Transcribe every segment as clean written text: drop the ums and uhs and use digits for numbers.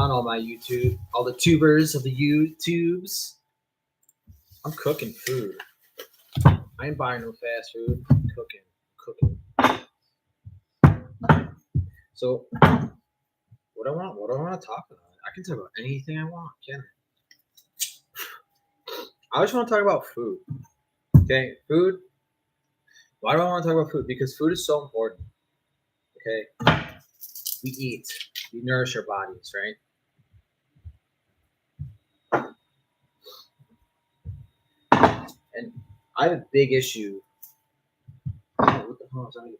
on, all my YouTube, all the tubers of the YouTubes? I'm cooking food. I ain't buying no fast food. I'm cooking. So, what do I want to talk about? I can talk about anything I want, can I just want to talk about food. Okay, food. Why do I want to talk about food? Because food is so important. Okay, we eat, we nourish our bodies, right? And I have a big issue. What the hell is that?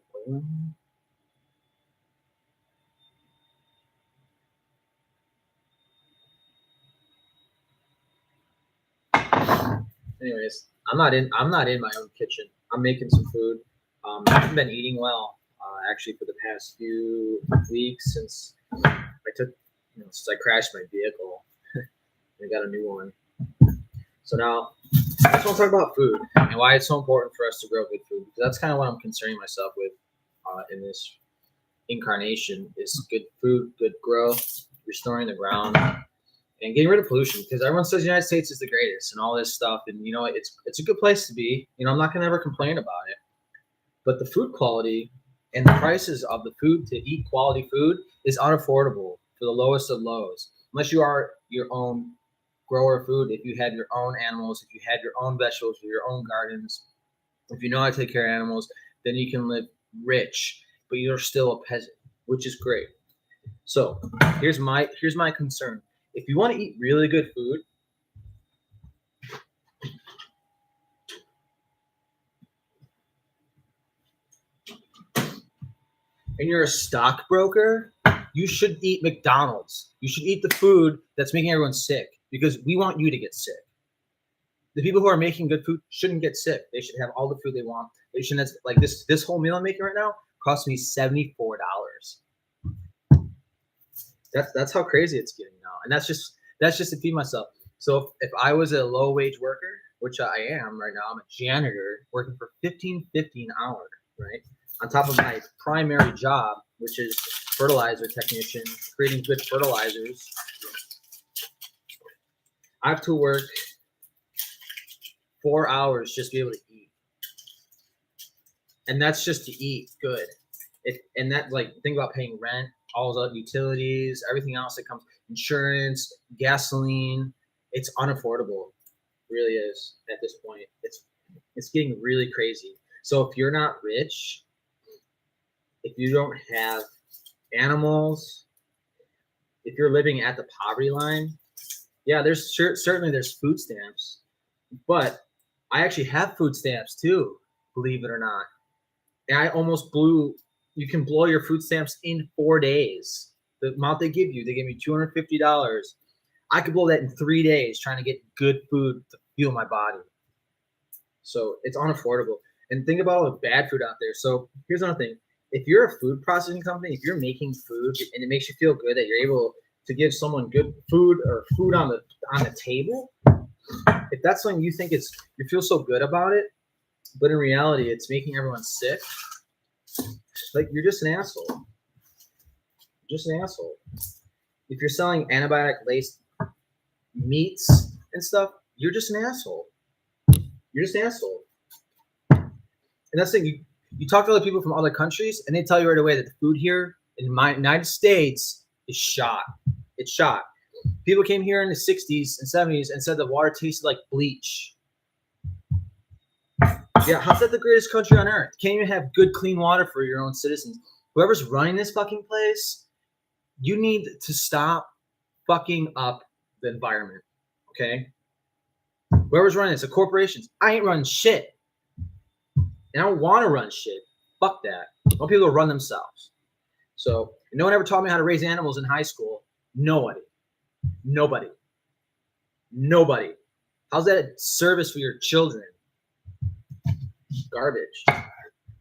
Anyways, I'm not in my own kitchen. I'm making some food. I haven't been eating well actually for the past few weeks since I crashed my vehicle. I got a new one. So now I just want to talk about food and why it's so important for us to grow good food. Because that's kind of what I'm concerning myself with in this incarnation is good food, good growth, restoring the ground, and getting rid of pollution. Because everyone says the United States is the greatest and all this stuff, and it's a good place to be. I'm not gonna ever complain about it. But the food quality and the prices of the food to eat quality food is unaffordable for the lowest of lows. Unless you are your own grower food, if you have your own animals, if you have your own vegetables, your own gardens, if you know how to take care of animals, then you can live rich, but you're still a peasant, which is great. So here's my concern. If you want to eat really good food, and you're a stockbroker, you should eat McDonald's. You should eat the food that's making everyone sick because we want you to get sick. The people who are making good food shouldn't get sick. They should have all the food they want. They shouldn't like this whole meal I'm making right now cost me $74. That's how crazy it's getting now, and that's just to feed myself. So if I was a low wage worker, which I am right now, I'm a janitor working for $15.50 an hour, right? On top of my primary job, which is fertilizer technician, creating good fertilizers. I have to work 4 hours just to be able to eat, and that's just to eat good. And that, think about paying rent, all those other utilities, everything else that comes, insurance, gasoline. It's unaffordable. It really is at this point. It's getting really crazy. So if you're not rich, if you don't have animals, if you're living at the poverty line, yeah, certainly there's food stamps, but I actually have food stamps too, believe it or not. And I almost you can blow your food stamps in 4 days. The amount they give me $250. I could blow that in 3 days trying to get good food to fuel my body. So it's unaffordable. And think about all the bad food out there. So here's another thing. If you're a food processing company, if you're making food and it makes you feel good that you're able to give someone good food or food on the table, if that's something you think you feel so good about it, but in reality it's making everyone sick, you're just an asshole. Just an asshole. If you're selling antibiotic-laced meats and stuff, you're just an asshole. You're just an asshole. And that's the thing. You talk to other people from other countries, and they tell you right away that the food here in the United States is shot. It's shot. People came here in the 60s and 70s and said the water tasted like bleach. Yeah, how's that the greatest country on earth? Can't even have good, clean water for your own citizens. Whoever's running this fucking place, you need to stop fucking up the environment, okay? Whoever's running this, the corporations, I ain't running shit. And I don't want to run shit. Fuck that. I want people to run themselves. So, no one ever taught me how to raise animals in high school. Nobody. How's that a service for your children? Garbage.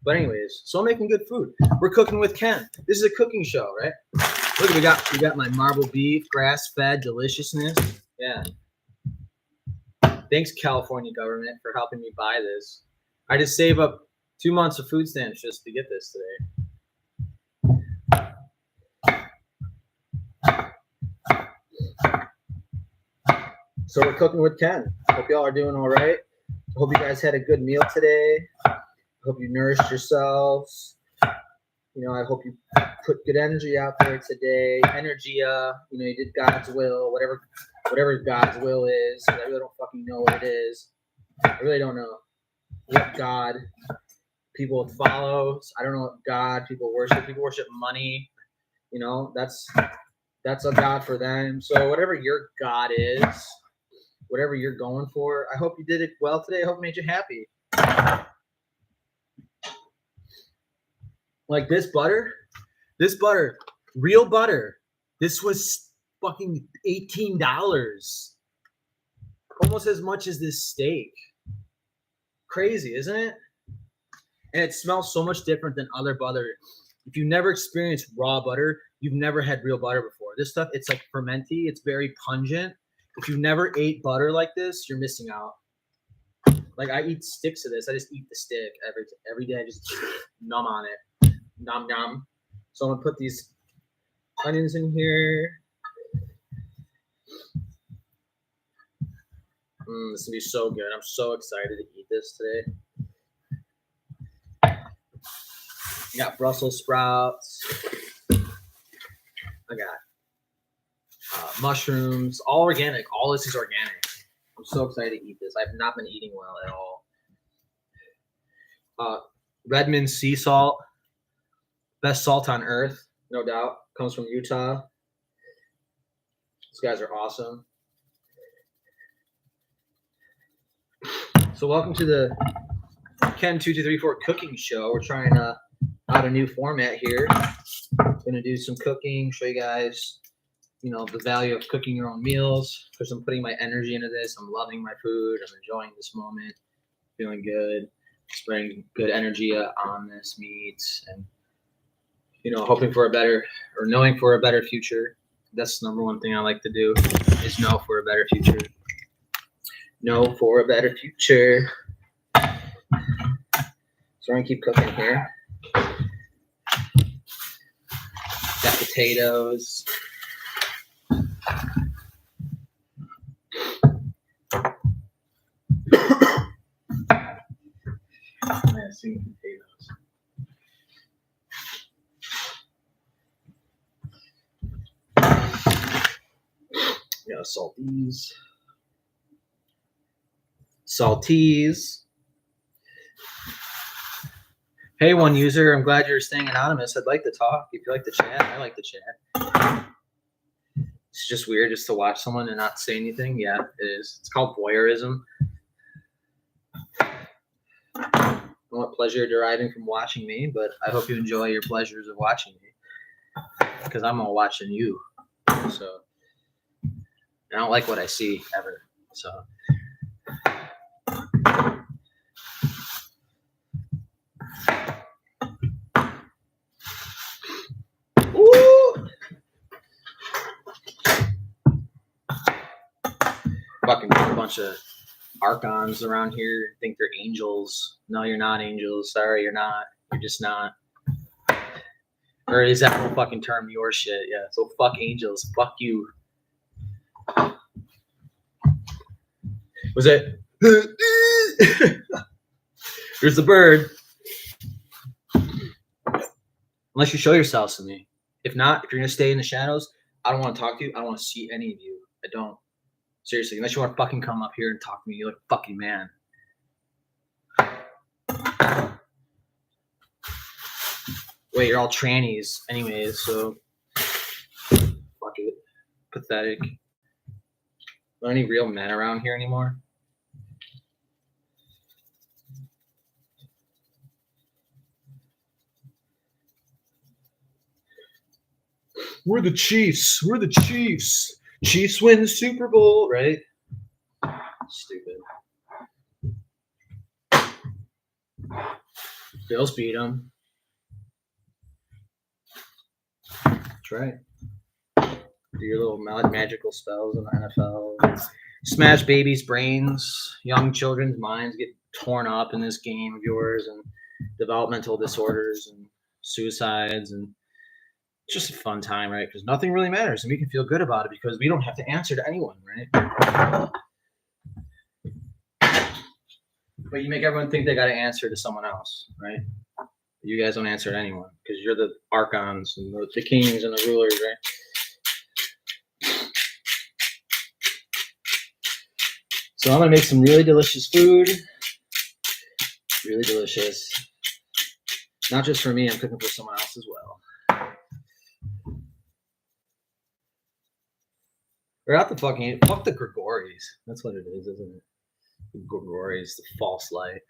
But anyways, so I'm making good food. We're cooking with Ken. This is a cooking show, right? Look, we got my marble beef, grass-fed deliciousness. Yeah. Thanks, California government, for helping me buy this. I just save up 2 months of food stamps just to get this today. So we're cooking with Ken. Hope y'all are doing all right. Hope you guys had a good meal today. Hope you nourished yourselves. You know, I hope you put good energy out there today. Energia, you know, you did God's will, whatever God's will is. I really don't fucking know what it is. I really don't know what God people follow. I don't know what God people worship. People worship money. You know, that's a God for them. So whatever your God is, whatever you're going for, I hope you did it well today. I hope it made you happy. Like this butter, real butter. This was fucking $18. Almost as much as this steak. Crazy, isn't it? And it smells so much different than other butter. If you've never experienced raw butter, you've never had real butter before. This stuff, it's like fermenty. It's very pungent. If you've never ate butter like this, you're missing out. Like I eat sticks of this. I just eat the stick every day. I just numb on it. Nom nom. So I'm gonna put these onions in here. This will be so good. I'm so excited to eat this today. I got Brussels sprouts. I got mushrooms. All organic. All this is organic. I'm so excited to eat this. I've not been eating well at all. Redmond sea salt. Best salt on earth, no doubt. Comes from Utah. These guys are awesome. So welcome to the Ken 2234 cooking show. We're trying out a new format here. Gonna do some cooking, show you guys, you know, the value of cooking your own meals. Because I'm putting my energy into this. I'm loving my food. I'm enjoying this moment. Feeling good. Spreading good energy on this meat and, you know, hoping for a better or knowing for a better future. That's the number one thing I like to do is know for a better future. Know for a better future. So we're gonna keep cooking here. Got potatoes. Yeah, sweet potatoes. Gotta salt these. Salties. Hey, one user, I'm glad you're staying anonymous. I'd like to talk. If you like to chat, I like to chat. It's just weird just to watch someone and not say anything. Yeah, it is. It's called voyeurism. I don't know what pleasure you're deriving from watching me, but I hope you enjoy your pleasures of watching me. Because I'm all watching you. So I don't like what I see ever. So ooh. Fucking a bunch of archons around here think they're angels. No, you're not angels. Sorry, you're not. You're just not. Or is that whole fucking term your shit? Yeah. So fuck angels. Fuck you. Was it? There's the bird. Unless you show yourselves to me. If not, if you're gonna stay in the shadows, I don't want to talk to you. I don't want to see any of you. I don't. Seriously, unless you want to fucking come up here and talk to me, you're like a fucking man. Wait, you're all trannies anyways, so fuck it. Pathetic. Are there any real men around here anymore? We're the Chiefs. We're the Chiefs. Chiefs win the Super Bowl, right? Stupid. Bills beat them. That's right. Do your little magical spells in the NFL. Smash babies' brains. Young children's minds get torn up in this game of yours, and developmental disorders and suicides, and it's just a fun time, right? Because nothing really matters, and we can feel good about it because we don't have to answer to anyone, right? But you make everyone think they got to answer to someone else, right? You guys don't answer to anyone because you're the archons and the kings and the rulers, right? So I'm gonna make some really delicious food. Really delicious. Not just for me, I'm cooking for someone else as well. We're out the fucking fuck the Gregories. That's what it is, isn't it? The Gregories, the false light.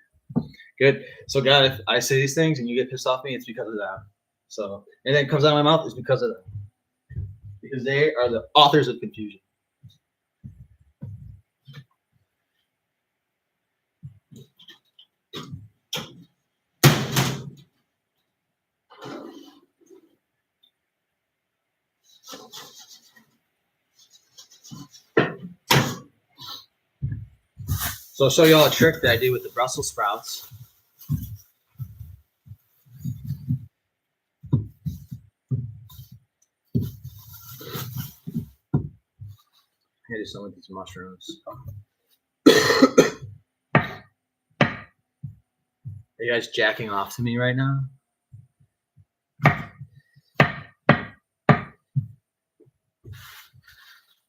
Good. So God, if I say these things and you get pissed off at me, it's because of that. So anything that comes out of my mouth is because of that. Because they are the authors of confusion. So I'll show you all a trick that I do with the Brussels sprouts. I gotta do some with these mushrooms. Are you guys jacking off to me right now?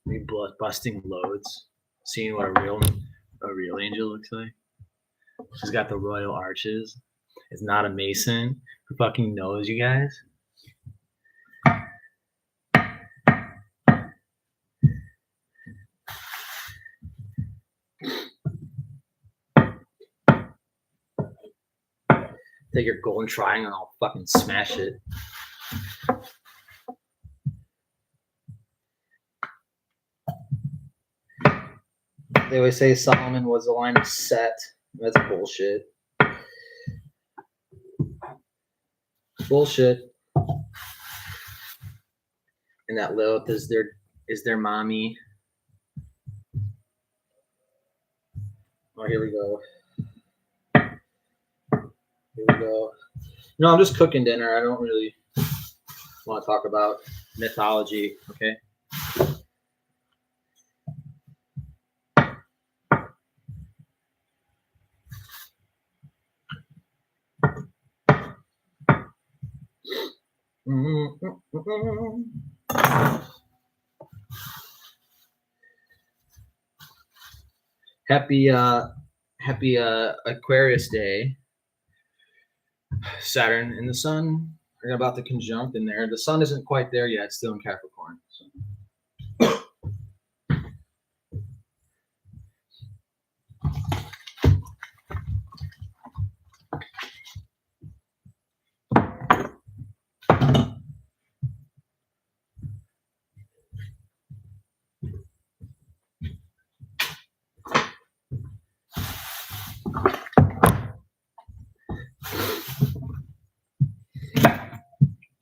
Me busting loads, seeing what a real angel looks like. She's got the royal arches. It's not a mason who fucking knows you guys. Take your golden triangle and I'll fucking smash it. They always say Solomon was the line of Set. That's bullshit. Bullshit. And that Lilith is their mommy. Oh, here we go. Here we go. No, I'm just cooking dinner. I don't really want to talk about mythology, okay? Happy Aquarius Day. Saturn and the Sun are about to conjunct in there. The Sun isn't quite there yet; it's still in Capricorn. So.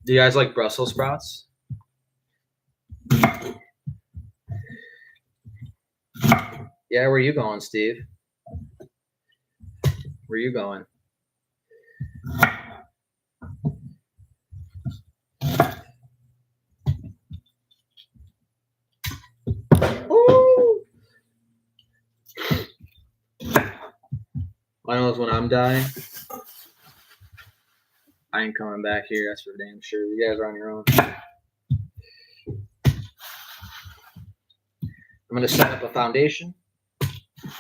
Do you guys like Brussels sprouts? Yeah, where are you going, Steve? Where are you going? Ooh. I know when I'm dying, I ain't coming back here. That's for damn sure. You guys are on your own. I'm gonna set up a foundation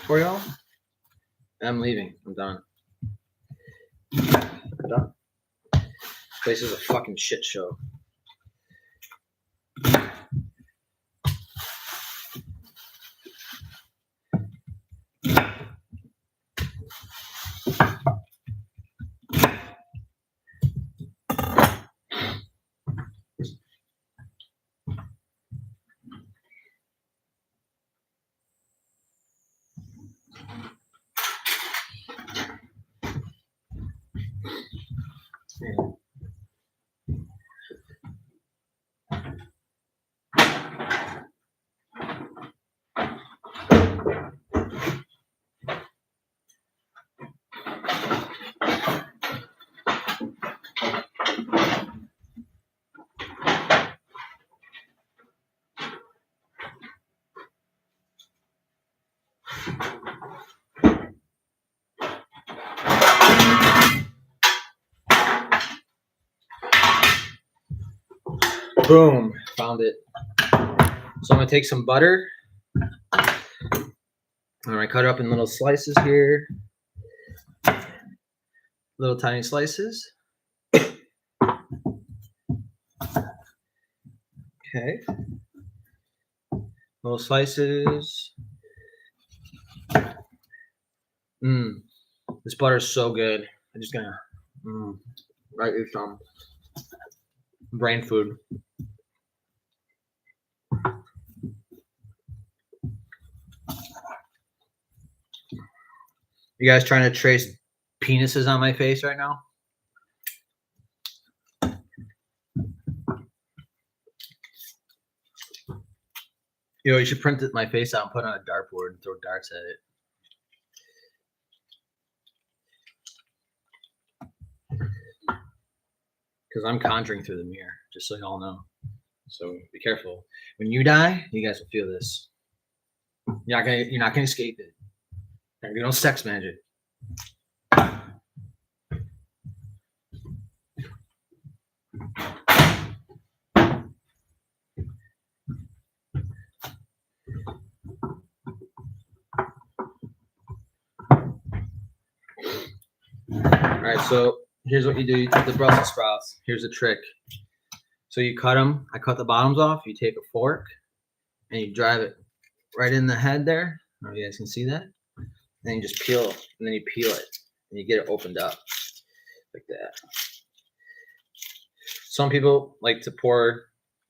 for y'all. I'm leaving. I'm done. I'm done. This place is a fucking shit show. Boom, found it. So I'm gonna take some butter. All right, cut it up in little slices here. Little tiny slices. Okay. Little slices. This butter is so good. I'm just gonna right eat some brain food. You guys trying to trace penises on my face right now? You know, you should print my face out and put it on a dartboard and throw darts at it. Because I'm conjuring through the mirror, just so y'all know. So be careful. When you die, you guys will feel this. You're not gonna escape it. You're gonna do no sex magic. All right, so here's what you do. You take the Brussels sprouts. Here's the trick. So you cut them. I cut the bottoms off. You take a fork and you drive it right in the head there. Oh, you guys can see that. And then you just peel, and then you peel it, and you get it opened up like that. Some people like to pour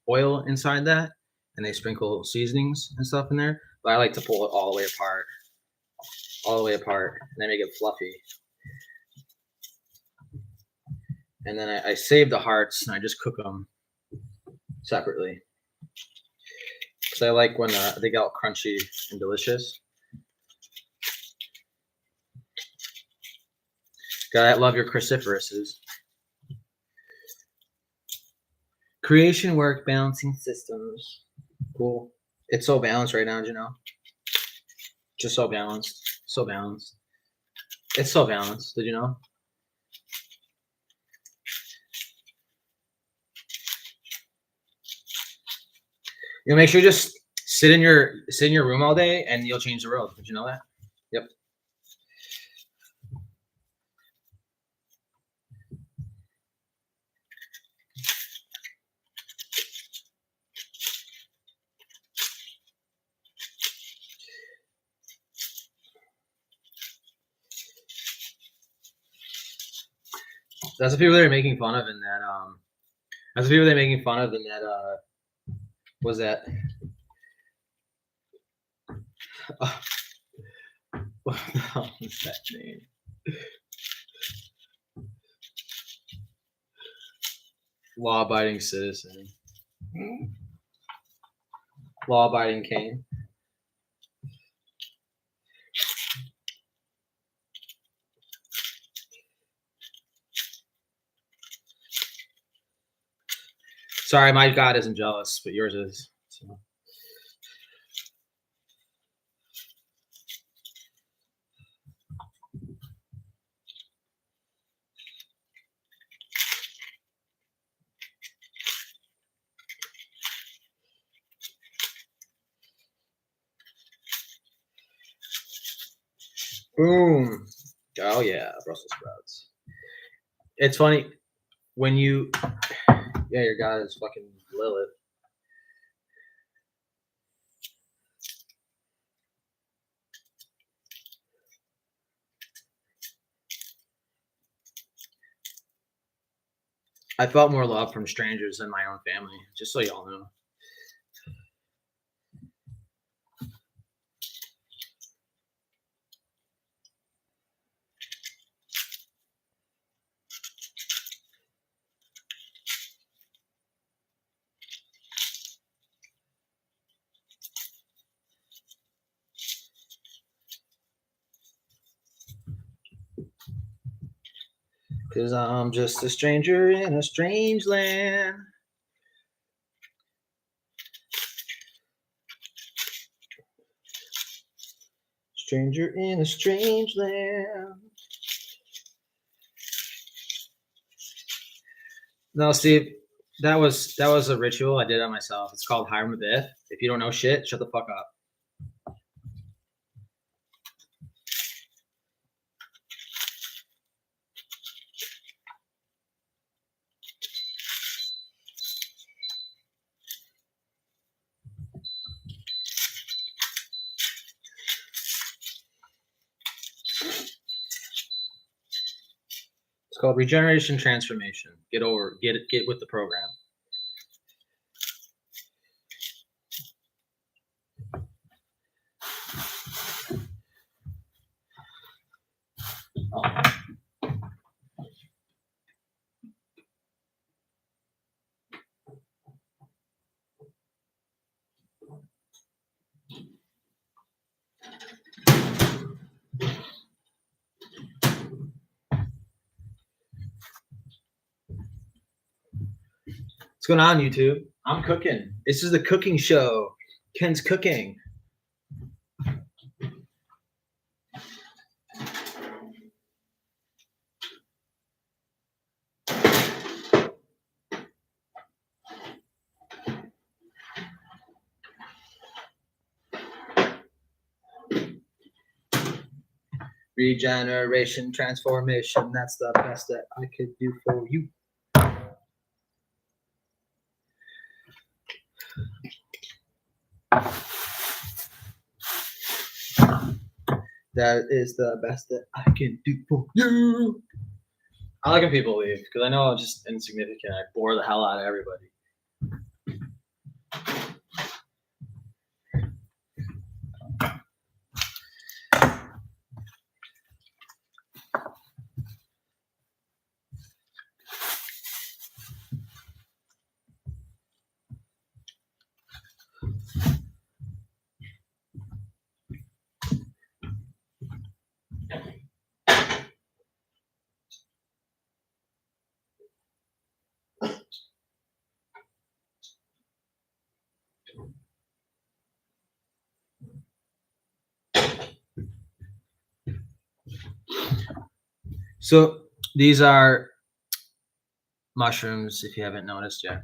oil inside that, and they sprinkle seasonings and stuff in there. But I like to pull it all the way apart, and then make it fluffy. And then I save the hearts, and I just cook them separately. Because I like when they get all crunchy and delicious. Gotta love your cruciferouses. Creation work, balancing systems. Cool. It's so balanced right now, you know? Just so balanced. So balanced. It's so balanced. Did you know? You know, make sure you just sit in your room all day and you'll change the world. Did you know that? Yep. That's the people they're making fun of in that that's the people they're making fun of in that was that what the hell is that name? Law-abiding citizen. Law-abiding Kane. Sorry, my God isn't jealous, but yours is. So. Boom. Oh yeah, Brussels sprouts. It's funny when you yeah, your God is fucking Lilith. I felt more love from strangers than my own family, just so y'all know. Cause I'm just a stranger in a strange land. Stranger in a strange land. Now, Steve, That was a ritual. I did it myself. It's called Hiram Abiff. If you don't know shit, shut the fuck up. It's called regeneration transformation. Get with the program. What's going on, YouTube? I'm cooking. This is the cooking show. Ken's cooking. Regeneration, transformation. That's the best that I could do for you. That is the best that I can do for you. I like when people leave because I know I'm just insignificant. I bore the hell out of everybody. So these are mushrooms, if you haven't noticed yet.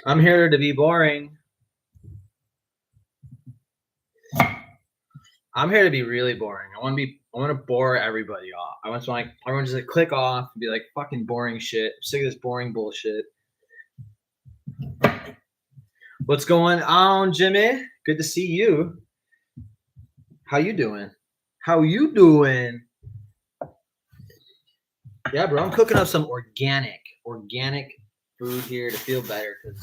I'm here to be boring. I'm here to be really boring. I want to bore everybody off. I want everyone just to click off and be like, fucking boring shit. I'm sick of this boring bullshit. What's going on, Jimmy? Good to see you. How you doing? How you doing? Yeah, bro. I'm cooking up some organic food here to feel better because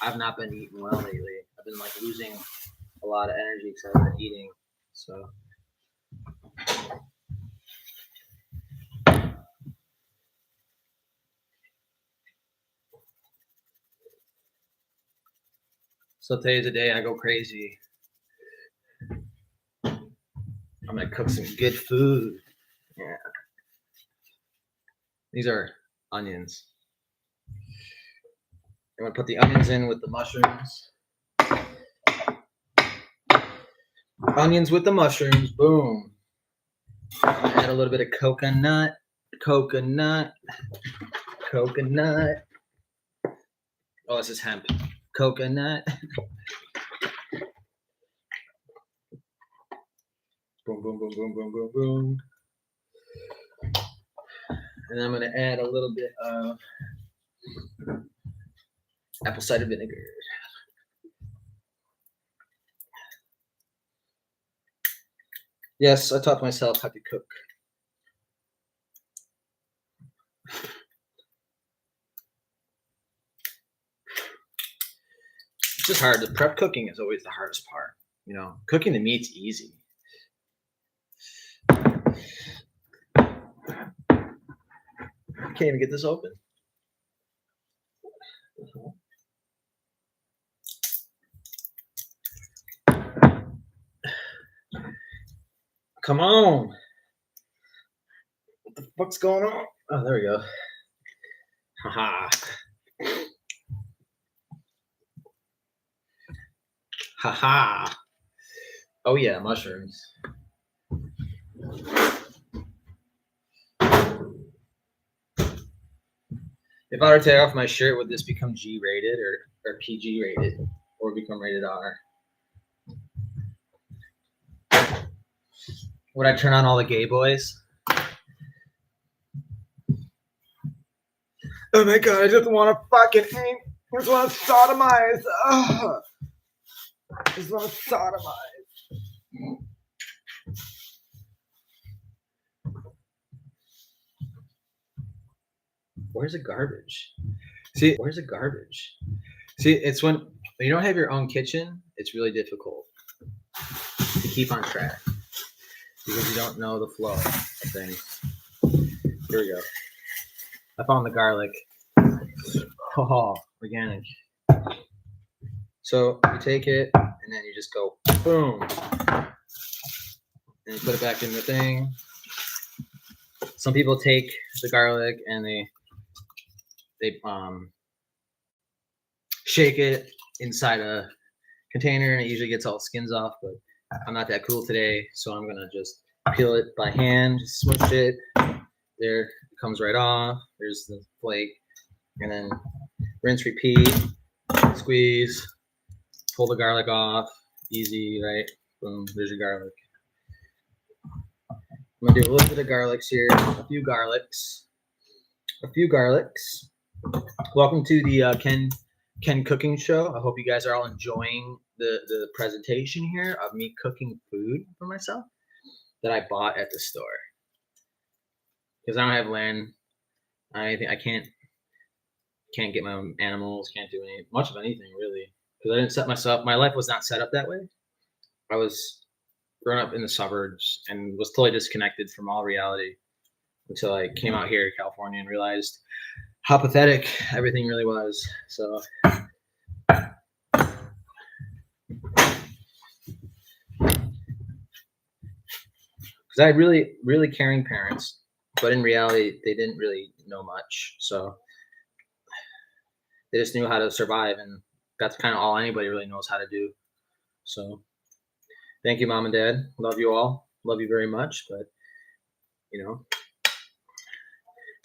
I've not been eating well lately. I've been like losing a lot of energy because I've been eating. So today's the day I go crazy. I'm gonna cook some good food. Yeah. These are onions. I'm gonna put the onions in with the mushrooms. Onions with the mushrooms. Boom. I'm gonna add a little bit of coconut. Oh, this is hemp. Coconut. Boom, boom, boom, boom, boom, boom, boom. And then I'm gonna add a little bit of apple cider vinegar. Yes, I taught myself how to cook. It's just hard. The prep cooking is always the hardest part. You know, cooking the meat's easy. I can't even get this open. Come on. What the fuck's going on? Oh, there we go. Haha. Haha. Oh yeah, mushrooms. If I were to take off my shirt, would this become G rated or PG rated, or become rated R? Would I turn on all the gay boys? Oh my god, I just want to fucking aim. I just want to sodomize. Ugh. I just want to sodomize. Where's the garbage? See, where's the garbage? See, it's when you don't have your own kitchen, it's really difficult to keep on track because you don't know the flow of things. Here we go. I found the garlic. Oh, organic. So you take it and then you just go boom, and you put it back in the thing. Some people take the garlic and they shake it inside a container, and it usually gets all the skins off. But I'm not that cool today, so I'm gonna just peel it by hand, just smush it. There, it comes right off. There's the flake, and then rinse, repeat, squeeze, pull the garlic off. Easy, right? Boom, there's your garlic. I'm gonna do a little bit of garlics here, a few garlics. Welcome to the Ken Cooking Show. I hope you guys are all enjoying the presentation here of me cooking food for myself that I bought at the store. Because I don't have land, I can't get my own animals, can't do much of anything really. Because I didn't set myself. My life was not set up that way. I was grown up in the suburbs and was totally disconnected from all reality until I came out here to California and realized how pathetic everything really was. So because I had really, really caring parents, but in reality, they didn't really know much. So they just knew how to survive, and that's kind of all anybody really knows how to do. So thank you, Mom and Dad. Love you all. Love you very much. But,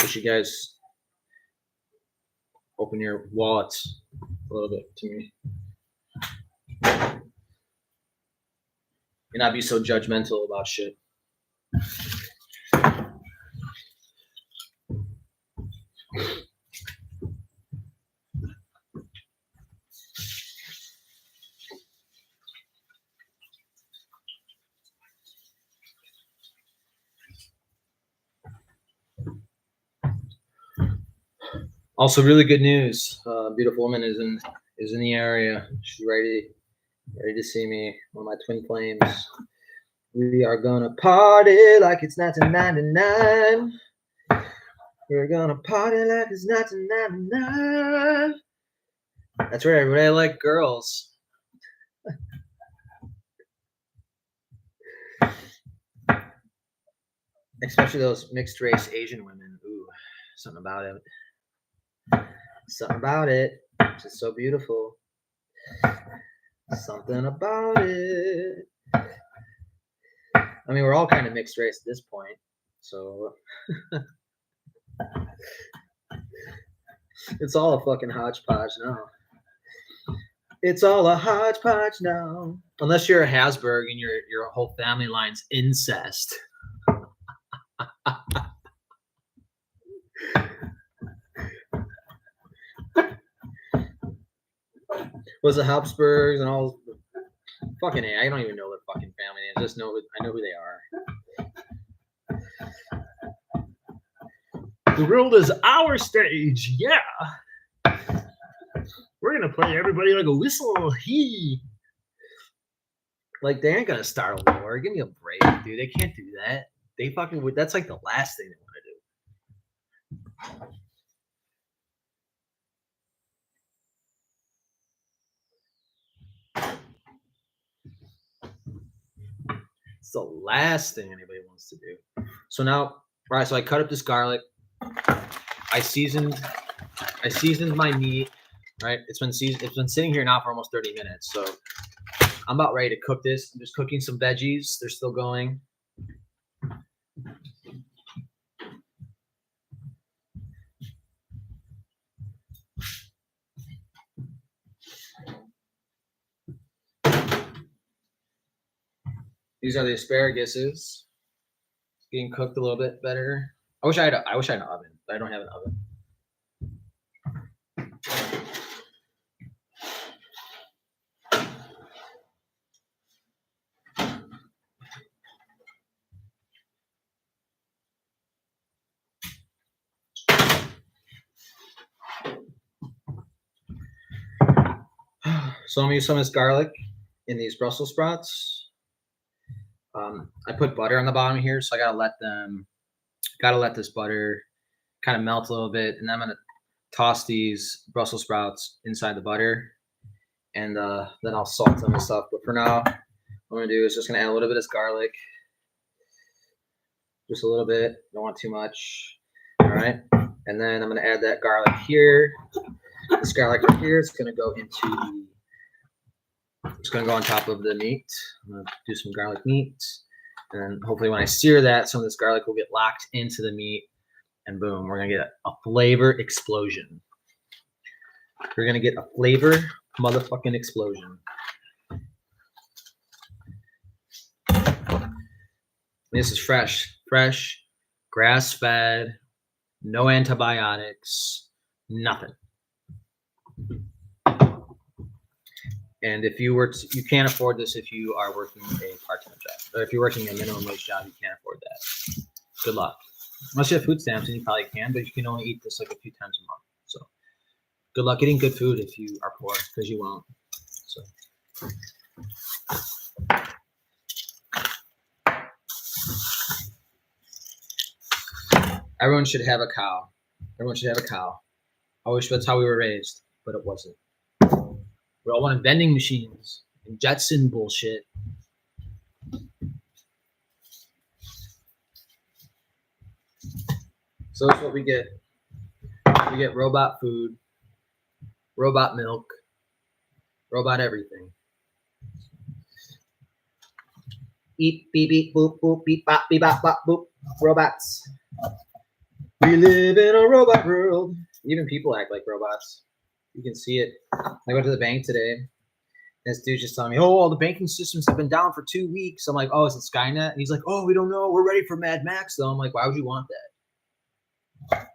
wish you guys open your wallets a little bit to me. And not be so judgmental about shit. Also, really good news. Beautiful woman is in the area. She's ready to see me. One of my twin flames. We are gonna party like it's 1999. We're gonna party like it's 1999. That's right, everybody. I like girls. Especially those mixed race Asian women. Ooh, something about it. Something about it. It's just so beautiful. Something about it. I mean, we're all kind of mixed race at this point, so it's all a fucking hodgepodge now. It's all a hodgepodge now. Unless you're a Hasburg and your whole family line's incest. Was the Habsburgs and all fucking A. I don't even know their fucking family names. I just know I know who they are. The world is our stage, yeah. We're gonna play everybody like a whistle. He. Like they ain't gonna start a war. Give me a break, dude. They can't do that. They fucking would. That's like the last thing they want to do. It's the last thing anybody wants to do. So now All right, so I cut up this garlic. I seasoned my meat. Right, it's been sitting here now for almost 30 minutes. So I'm about ready to cook this. I'm just cooking some veggies. They're still going. These are the asparaguses. Getting cooked a little bit better. I wish I had an oven, but I don't have an oven. So I'm gonna use some of this garlic in these Brussels sprouts. I put butter on the bottom here, so I gotta let this butter kind of melt a little bit, and then I'm gonna toss these Brussels sprouts inside the butter, and then I'll salt them and stuff. But for now, what I'm gonna do is just gonna add a little bit of this garlic, just a little bit. Don't want too much. All right, and then I'm gonna add that garlic here. This garlic right here is gonna go into it's gonna go on top of the meat. I'm gonna do some garlic meat, and then hopefully when I sear that, some of this garlic will get locked into the meat, and boom, we're gonna get a flavor explosion. We're gonna get a flavor motherfucking explosion. This is fresh, grass-fed, no antibiotics, nothing. And if you can't afford this if you are working a part-time job. Or if you're working a minimum wage job, you can't afford that. Good luck. Unless you have food stamps, and you probably can, but you can only eat this like a few times a month. So good luck getting good food if you are poor, because you won't. So everyone should have a cow. Everyone should have a cow. I wish that's how we were raised, but it wasn't. We all wanted vending machines and Jetson bullshit. So that's what we get. We get robot food, robot milk, robot everything. Eep, beep, beep, boop, boop, beep, bop, beep, bop, bop, boop. Robots. We live in a robot world. Even people act like robots. You can see it. I went to the bank today. This dude's just telling me, oh, all the banking systems have been down for 2 weeks. I'm like, oh, is it Skynet? And he's like, oh, we don't know. We're ready for Mad Max, though. I'm like, why would you want that?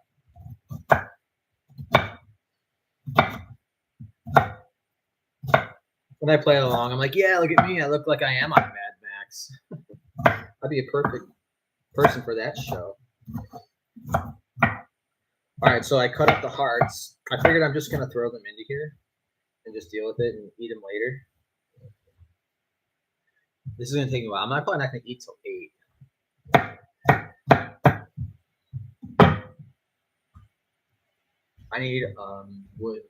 When I play along, I'm like, yeah, look at me. I look like I am on Mad Max. I'd be a perfect person for that show. All right, so I cut up the hearts. I figured I'm just going to throw them into here and just deal with it and eat them later. This is going to take me a while. I'm probably not going to eat till 8. I need wood.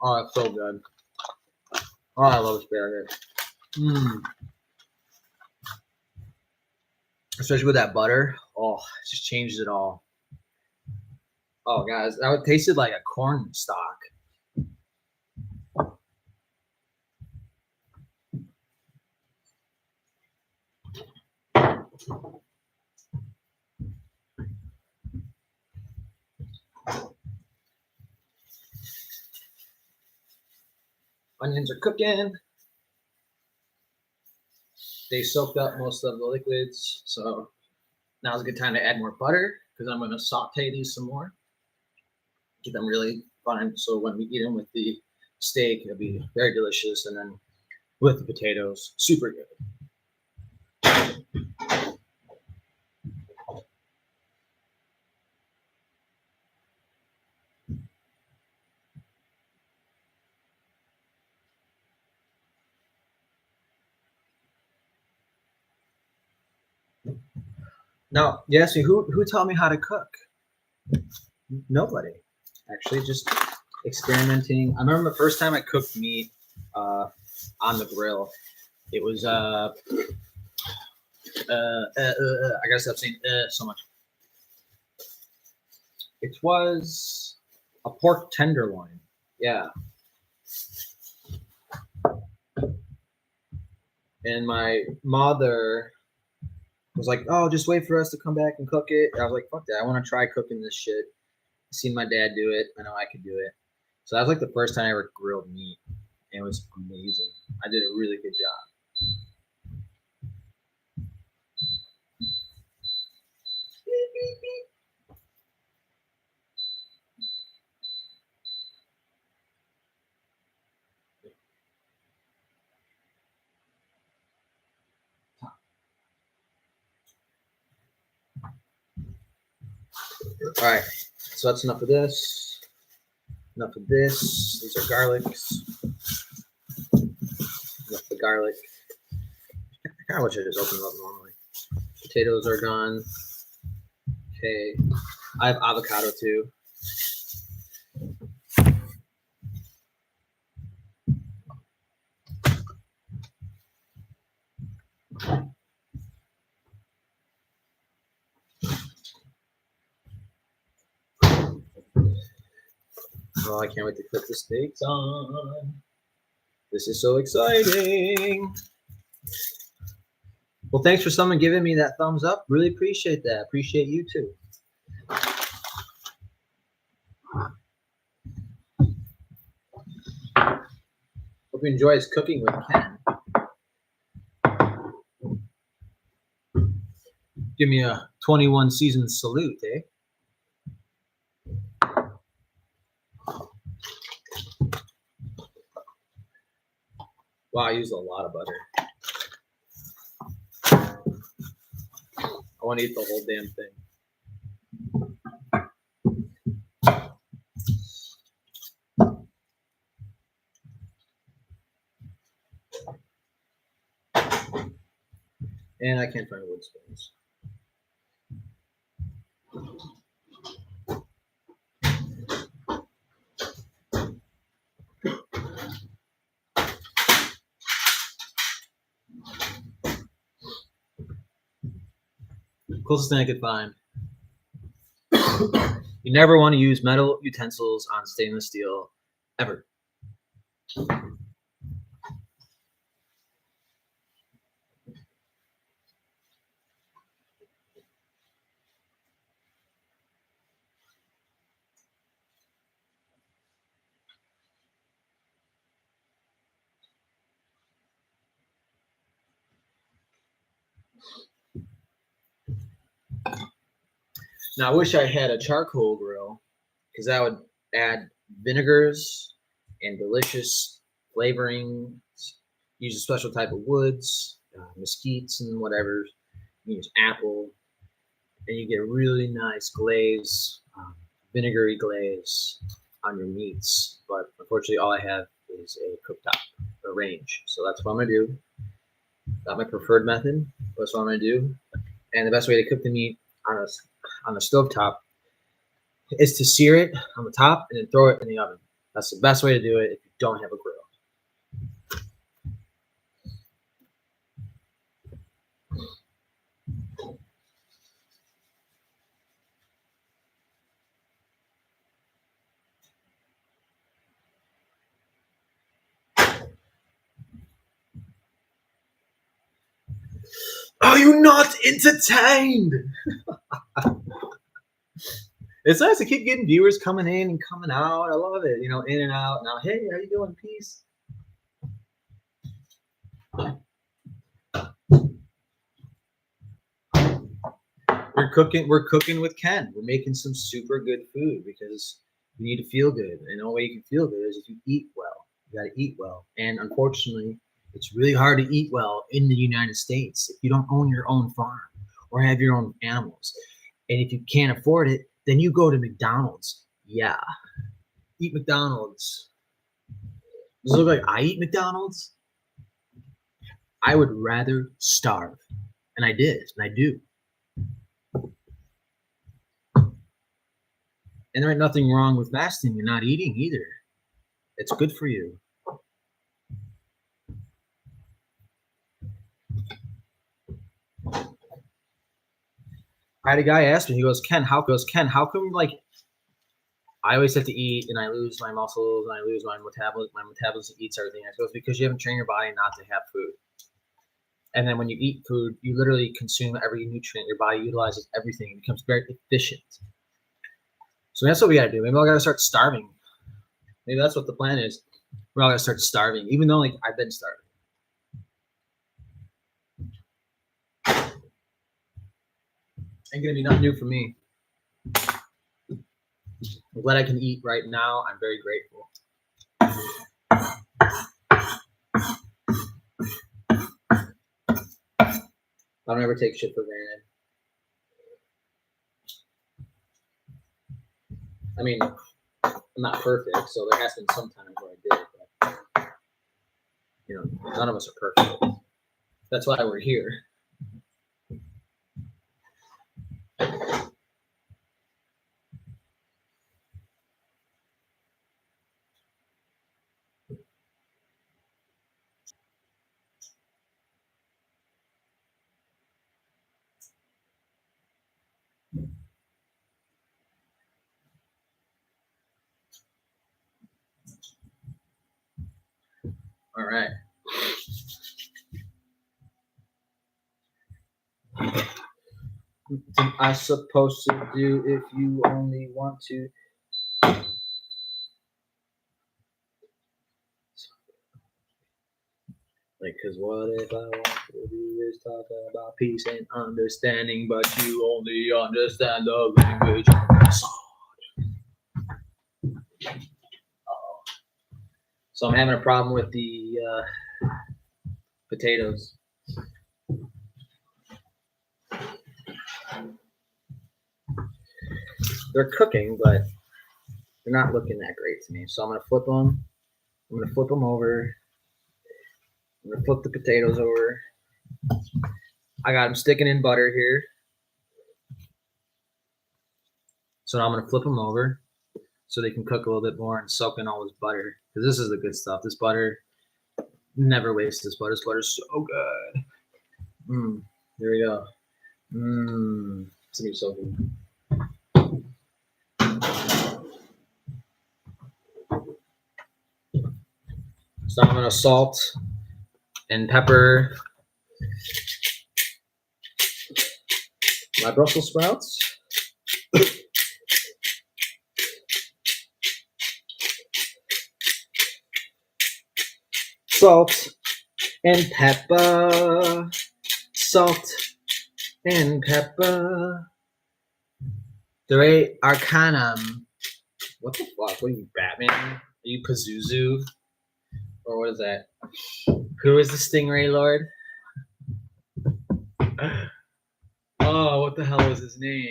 Oh, that's so good. Oh, I love asparagus. Especially with that butter. Oh, it just changes it all. Oh, guys, that tasted like a corn stalk. Onions are cooking. They soaked up most of the liquids, so now's a good time to add more butter because I'm going to saute these some more. Get them really fine, so when we eat them with the steak, it'll be very delicious, and then with the potatoes, super good. Now, you ask me who taught me how to cook? Nobody. Actually, just experimenting. I remember the first time I cooked meat on the grill. It was I gotta stop saying so much. It was a pork tenderloin. Yeah. And my mother was like, "Oh, just wait for us to come back and cook it." And I was like, "Fuck that! I want to try cooking this shit." I seen my dad do it. I know I could do it. So that was like the first time I ever grilled meat, and it was amazing. I did a really good job. Beep, beep, beep. All right, so that's enough of this. Enough of this. These are garlics. Enough of the garlic. I kind of wish I just opened them up normally. Potatoes are gone. Okay, I have avocado too. Oh, I can't wait to cook the steaks on. This is so exciting. Well, thanks for someone giving me that thumbs up. Really appreciate that. Appreciate you too. Hope you enjoy his cooking with Ken. Give me a 21 season salute, eh? Wow, I used a lot of butter. I want to eat the whole damn thing. And I can't find wood spoons. Closest thing I could find. You never want to use metal utensils on stainless steel, ever. Now, I wish I had a charcoal grill because that would add vinegars and delicious flavorings. Use a special type of woods, mesquites and whatever. You use apple, and you get a really nice glaze, vinegary glaze on your meats. But unfortunately, all I have is a cooktop, a range. So that's what I'm gonna do. Not my preferred method. That's what I'm gonna do. And the best way to cook the meat on a stove top is to sear it on the top and then throw it in the oven. That's the best way to do it if you don't have a grill. Are you not entertained? It's nice to keep getting viewers coming in and coming out. I love it. You know, in and out. Now, hey, how you doing? Peace. We're cooking with Ken. We're making some super good food because you need to feel good. And the only way you can feel good is if you eat well. You got to eat well. And unfortunately, it's really hard to eat well in the United States if you don't own your own farm or have your own animals. And if you can't afford it, then you go to McDonald's. Yeah. Eat McDonald's. Does it look like I eat McDonald's? I would rather starve And I did, and I do. And there ain't nothing wrong with fasting and not eating either. It's good for you. I had a guy ask me, he goes, Ken, how come like I always have to eat and I lose my muscles and I lose my metabolism eats everything. I goes, because you haven't trained your body not to have food. And then when you eat food, you literally consume every nutrient. Your body utilizes everything. It becomes very efficient. So that's what we gotta do. Maybe I gotta start starving. Maybe that's what the plan is. We're all gonna start starving, even though like I've been starving. Ain't gonna be nothing new for me. I'm glad I can eat right now. I'm very grateful. I don't ever take shit for granted. I mean, I'm not perfect, so there has been some times where I did, but you know, none of us are perfect. That's why we're here. All right. What am I supposed to do if you only want to? Like, cause what if I want to do is talk about peace and understanding, but you only understand the language of the song. So I'm having a problem with the potatoes. They're cooking, but they're not looking that great to me. So I'm gonna flip them. I'm gonna flip them over. I'm gonna flip the potatoes over. I got them sticking in butter here. So now I'm gonna flip them over so they can cook a little bit more and soak in all this butter. Because this is the good stuff. This butter, never waste this butter. This butter's so good. There we go. It's gonna be so good. So I'm gonna salt and pepper my Brussels sprouts. Salt and pepper. Salt and pepper. The Ray Arcanum. What the fuck? What are you, Batman? Are you Pazuzu? Or what is that? Who is the Stingray Lord? Oh, what the hell was his name?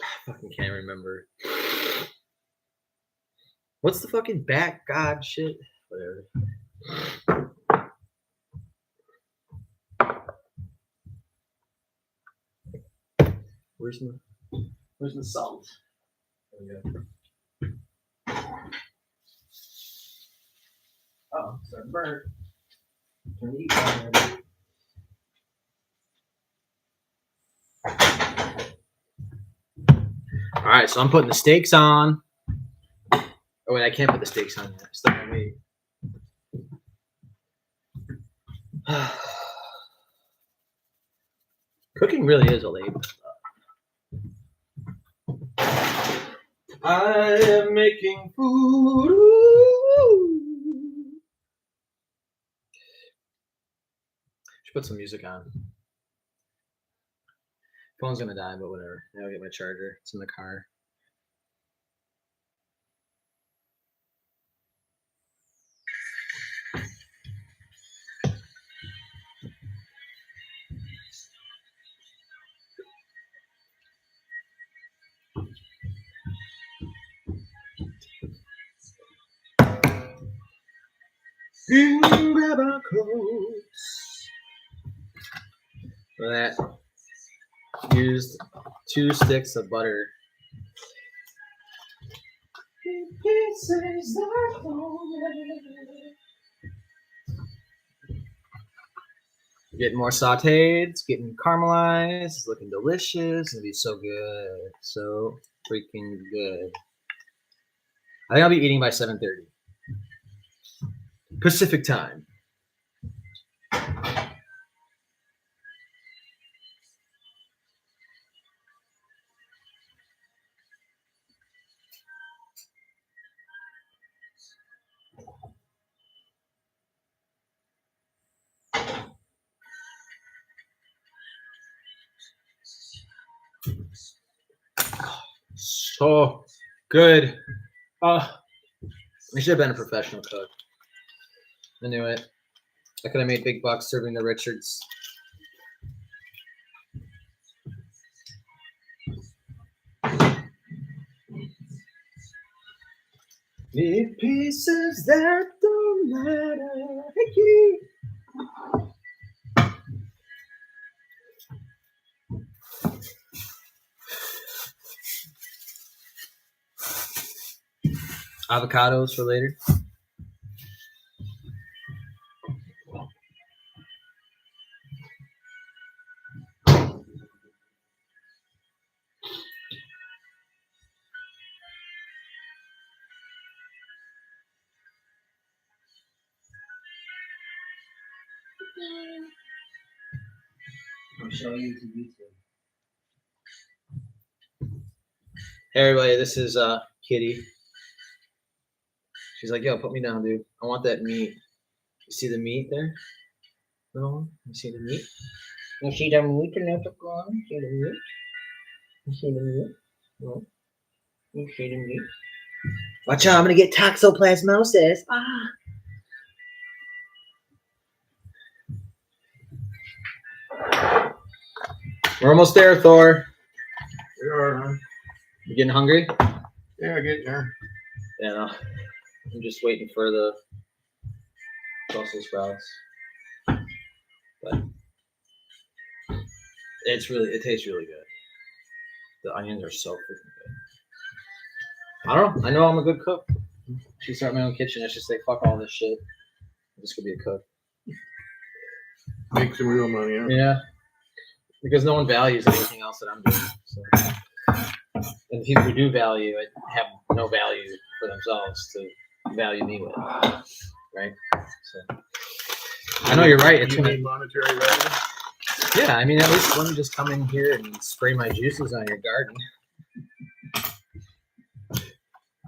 I fucking can't remember. What's the fucking bat god shit? Whatever. Where's the salt? There we go. Oh, it's starting to burn. Turn the heat on there. All right, so I'm putting the steaks on. Oh wait, I can't put the steaks on yet. Still gotta wait. Cooking really is a labor. I am making food. Should put some music on. Phone's gonna die, but whatever. Now I'll get my charger. It's in the car. Grab our coats. For that, used 2 sticks of butter. Getting more sauteed, it's getting caramelized, it's looking delicious. It'll be so good. So freaking good. I think I'll be eating by 7:30. Pacific time. So good. I should have been a professional cook. I knew it. I could have made big bucks serving the Richards. Leave pieces that don't matter. Hey, kitty. Avocados for later. I'll show you to YouTube. Hey everybody, this is Kitty. She's like, yo, put me down, dude. I want that meat. You see the meat there? No? You see the meat? You see the meat in the corn? See the meat? You see the meat? No. You see the meat? Watch out, I'm gonna get toxoplasmosis. Ah. We're almost there, Thor. We are, huh? You getting hungry? Yeah, getting there. Yeah, no. I'm just waiting for the Brussels sprouts. But it tastes really good. The onions are so freaking good. I don't know. I know I'm a good cook. I should start my own kitchen. I should say, fuck all this shit. I'm just gonna be a cook. Make some real money, huh? Yeah. Because no one values anything else that I'm doing. So. And people who do value it have no value for themselves to value me with. Right? So I know you're right. It's You gonna, need monetary value? yeah, I mean, at least let me just come in here and spray my juices on your garden.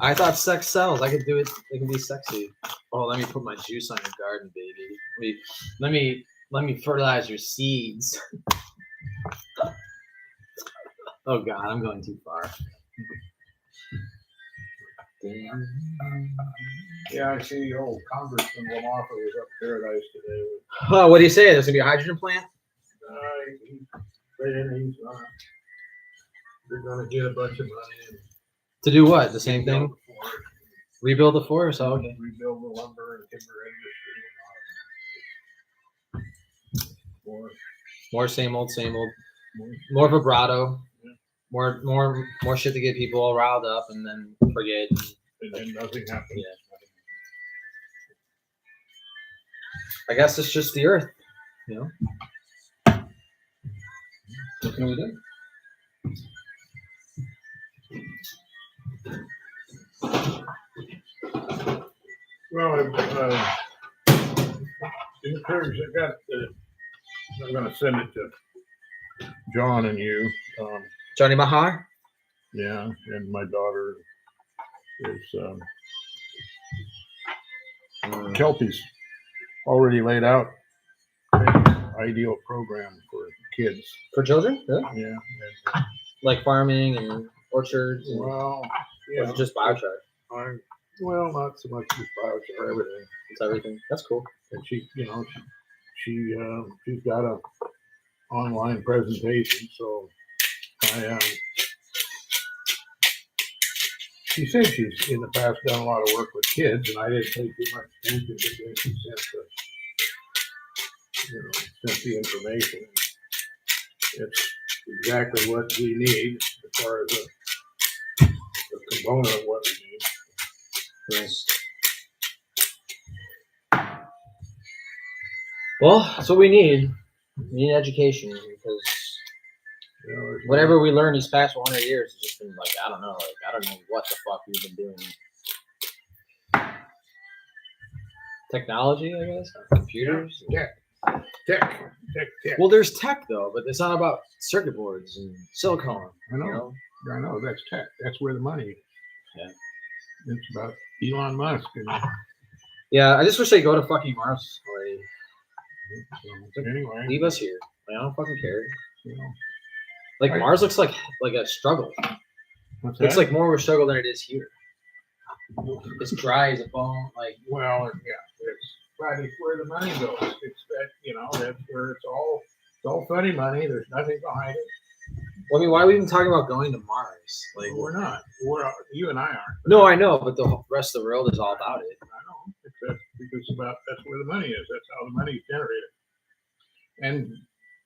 I thought sex sells. I could do it. It can be sexy. Oh, let me put my juice on your garden, baby. Let me fertilize your seeds. Oh God, I'm going too far. Yeah, I see old Congressman Lamarfa was up Paradise today. Oh, what do you say? There's gonna be a hydrogen plant? They're gonna get a bunch of money and To do what? The same thing? rebuild the forest, Rebuild the forest? Oh, okay. rebuild the lumber and timber industry. More same old, same old. More vibrato. More shit to get people all riled up and then forget. And then nothing happens. Yeah. I guess it's just the earth, you know. What can we do? Well, in terms, I'm gonna send it to John and you. Johnny Mahar? Yeah, and my daughter is Kelpie's already laid out an ideal program for kids. For children? Really? Yeah. Like farming and orchards? And, Well, or is it just biochar? well, not so much just biochar, everything. It's everything. That's cool. And she, she's got a online presentation, so I She said she's in the past done a lot of work with kids, and I didn't pay too much attention, but then she sent the information. It's exactly what we need as far as a component of what we need. Yes. Well, that's what we need. We need education because You know, there's whatever we learned these past 100 years has just been like, I don't know what the fuck we've been doing. Technology, I guess, computers. tech. Well, there's tech though, but it's not about circuit boards and silicon. I know. You know? I know that's tech. That's where the money is. Yeah. It's about Elon Musk and Yeah, I just wish they go to fucking Mars already. so, anyway. Leave us here. Like, I don't fucking care. You know, Like Right. Mars looks like a struggle. what's It's that? like more of a struggle than it is here. It's dry as a bone. Like Well, yeah, it's where the money goes. It's that that's where it's all funny money. There's nothing behind it. I mean, why are we even talking about going to Mars? Like, We're not. You and I aren't. no, I know, but the rest of the world is all about it. I know. Because that's where the money is. That's how the money is generated.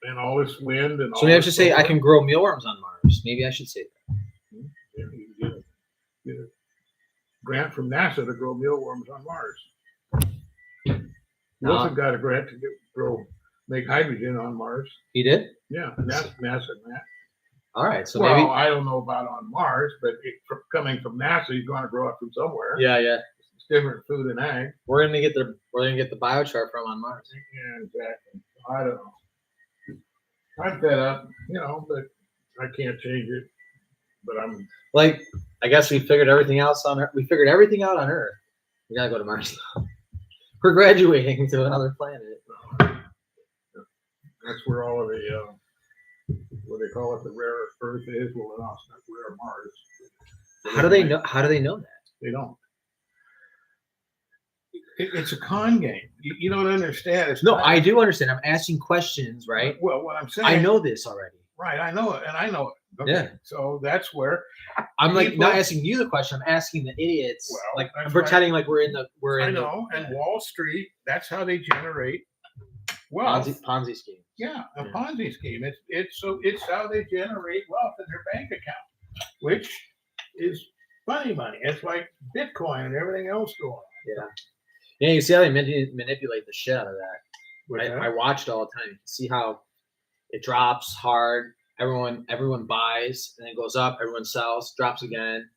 And all this wind and all. So maybe I this should say I solar- can grow mealworms on Mars. Maybe I should say that. Yeah, you can get a grant from NASA to grow mealworms on Mars. No. Wilson got a grant to make hydrogen on Mars. He did? Yeah, and that's NASA grant. All right. So Well, maybe. I don't know about on Mars, but coming from NASA, you're going to grow it from somewhere. Yeah, yeah. It's different food and ag. We're gonna get the biochar from on Mars. Yeah, exactly. I don't know. I'm fed up, but I can't change it. But I'm Like, I guess we figured everything else on Earth. We figured everything out on Earth. We gotta go to Mars. We're graduating to another planet. that's where all of the what they call it, the rare earth is. Well, no, it's not rare Mars. How do they know? How do they know that? They don't. It's a con game. You don't understand. It's No, not- I do understand. I'm asking questions, right? Well, what I'm saying. I know this already. Right, I know it, and I know it. Okay. Yeah. So that's where I'm like People- not asking you the question. I'm asking the idiots. Well, Like I'm that's pretending like we're in I the know. And Wall Street, that's how they generate wealth. Ponzi scheme. Yeah, a Yeah. Ponzi scheme. It's how they generate wealth in their bank account, which is funny money. It's like Bitcoin and everything else going on. Yeah, you see how they manipulate the shit out of that. With that. I watch it all the time. You can see how it drops hard. Everyone buys and then goes up. Everyone sells, drops again,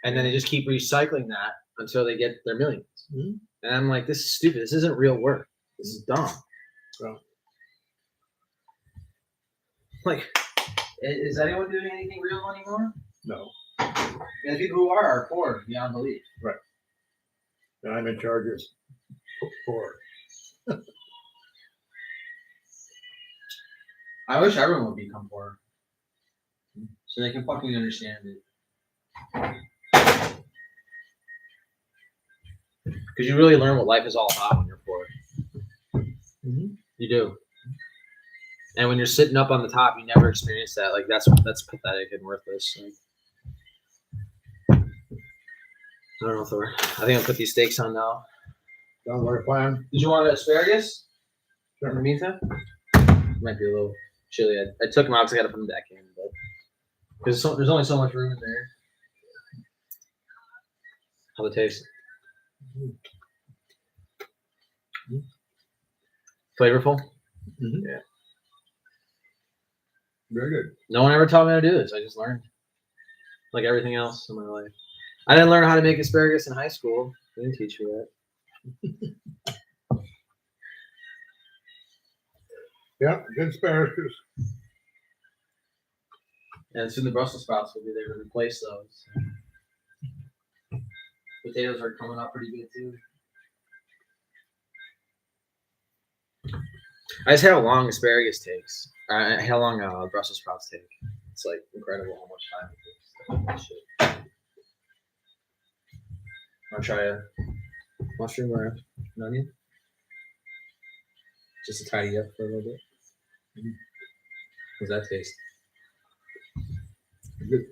and then they just keep recycling that until they get their millions. Mhm. And I'm like, this is stupid. This isn't real work. This is dumb. So, Like, is anyone doing anything real anymore? no, And the people who are poor beyond belief. and I'm in charge of poor. I wish everyone would become poor, so they can fucking understand it. Because you really learn what life is all about when you're poor. Mhm. You do. And when you're sitting up on the top, you never experience that. Like that's pathetic and worthless. Like, I don't know, Thor. I think I'll put these steaks on now. Sounds like a plan. Did you want asparagus? Sure. In the meantime, might be a little chilly. I took them out because I got to put them back in, but because there's only so much room in there. How they taste? Flavorful. Mhm. Yeah. Very good. No one ever taught me how to do this. I just learned, like everything else in my life. I didn't learn how to make asparagus in high school. They didn't teach me that. Yeah, good asparagus. And soon the Brussels sprouts will be there to replace those. Potatoes are coming up pretty good too. I just how long asparagus takes. How long Brussels sprouts take. It's like incredible how much time it takes. Shit. Wanna try a mushroom or an onion? Just to tidy up for a little bit. How's that taste? Good.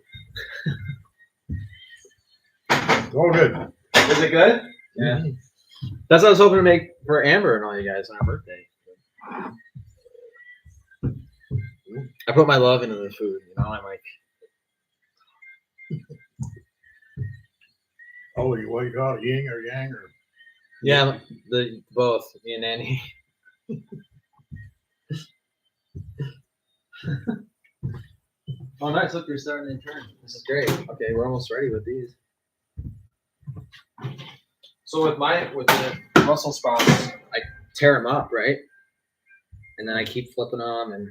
All good. Is it good? Yeah. That's what I was hoping to make for Amber and all you guys on our birthday. I put my love into the food, you know. I'm like, Oh, what you call it, yin or yang or? yeah, the both me and Nanny. Oh, nice! Look, you're starting to turn. This is great. Okay, we're almost ready with these. So with the Brussels sprouts, I tear them up, right? And then I keep flipping them, and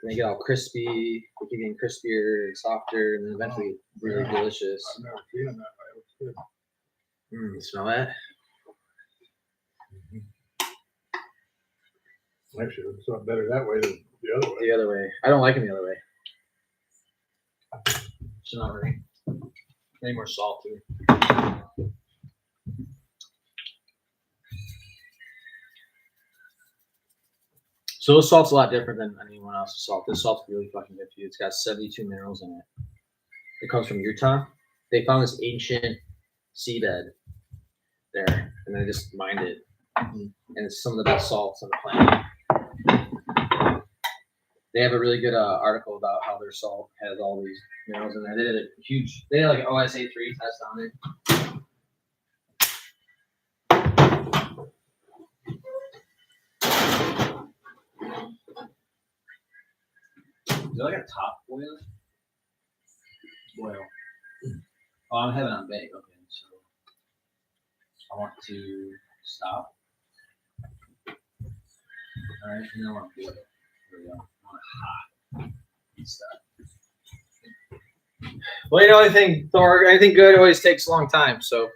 they get all crispy. They keep getting crispier and softer, and then eventually really delicious. I've never seen them that way. It was good. Smell that? Actually, it's not better that way than the other way. The other way. I don't like them the other way. It's not right. Any more salt too. So this salt's a lot different than anyone else's salt. This salt's really fucking good for you. It's got 72 minerals in it. It comes from Utah. They found this ancient seabed there, and they just mined it. And it's some of the best salts on the planet. They have a really good article about how their salt has all these minerals in there. They did a huge, they had like an OSA 3 test on it. Is there like a top boil? Boil. Oh, I'm having it on bake. Okay, so I want to stop. All right, and then I want to boil. There we go. I want it hot. And stuff. Well, you know, anything good always takes a long time. So.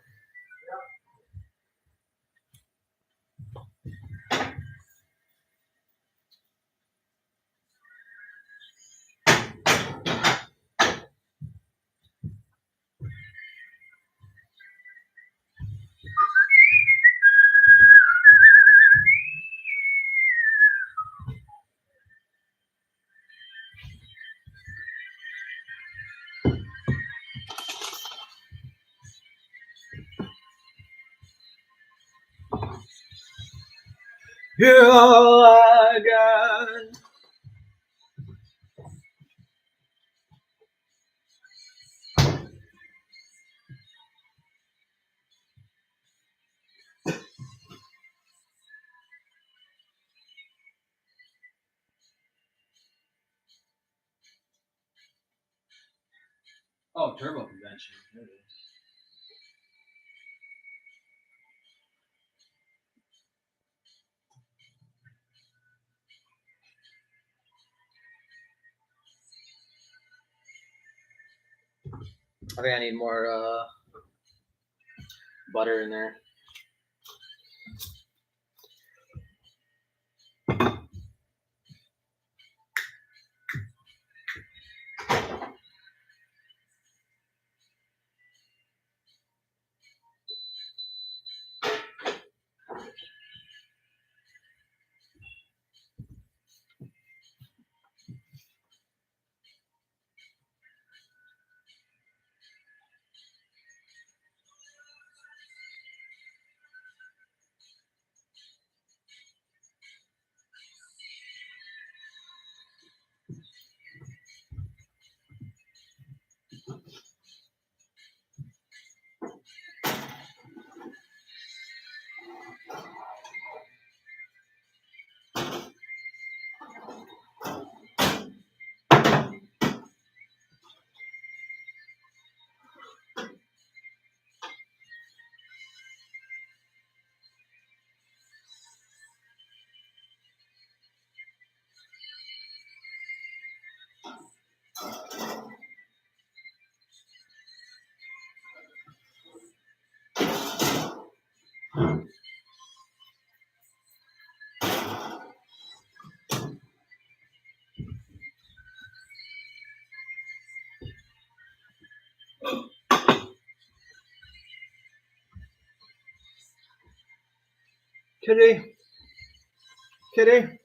You're all I got. Oh, turbo convention. There it is. I think I need more butter in there. Kitty. Kitty.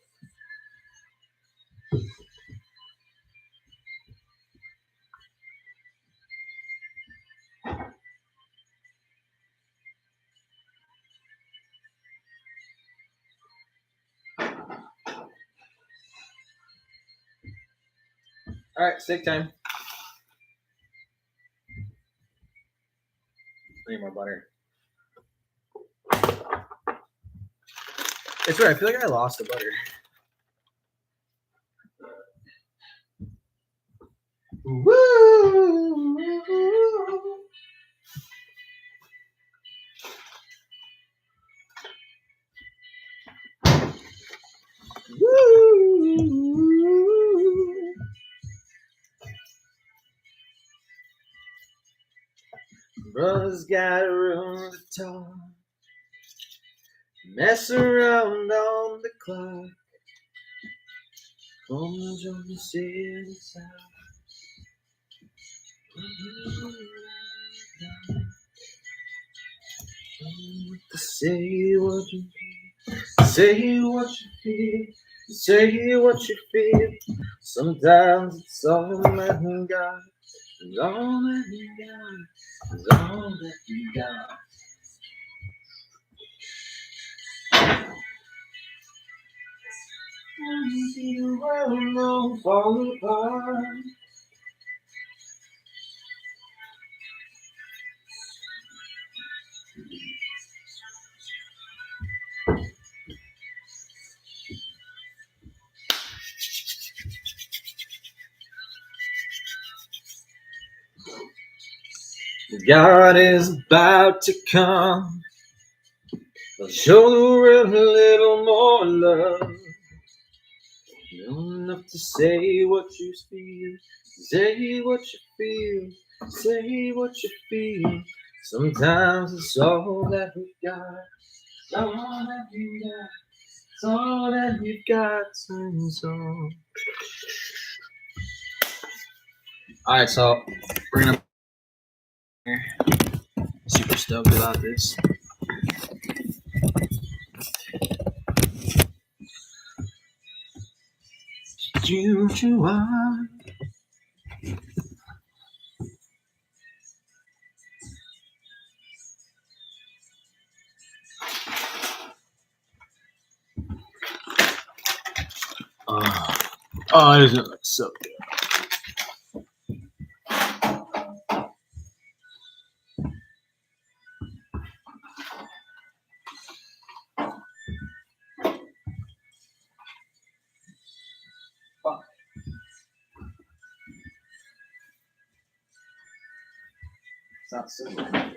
All right, steak time. I need more butter. It's weird. I feel like I lost the butter. Woo! Woo! Brother's got a room to talk. Mess around on the clock. Come on, the city side. Say what you feel. Say what you feel. Say what you feel. Sometimes it's all that we got. It's all that we got. It's all that we got. I see the world fall apart. God is about to come. Show the world a little more love. Know enough to say what you feel. Say what you feel. Say what you feel. Sometimes it's all that we got. It's all that we got. It's all that we've got. So. Alright, so we're gonna super stoked about this. You are. Oh, it doesn't look so good. Fuck. It's not so good.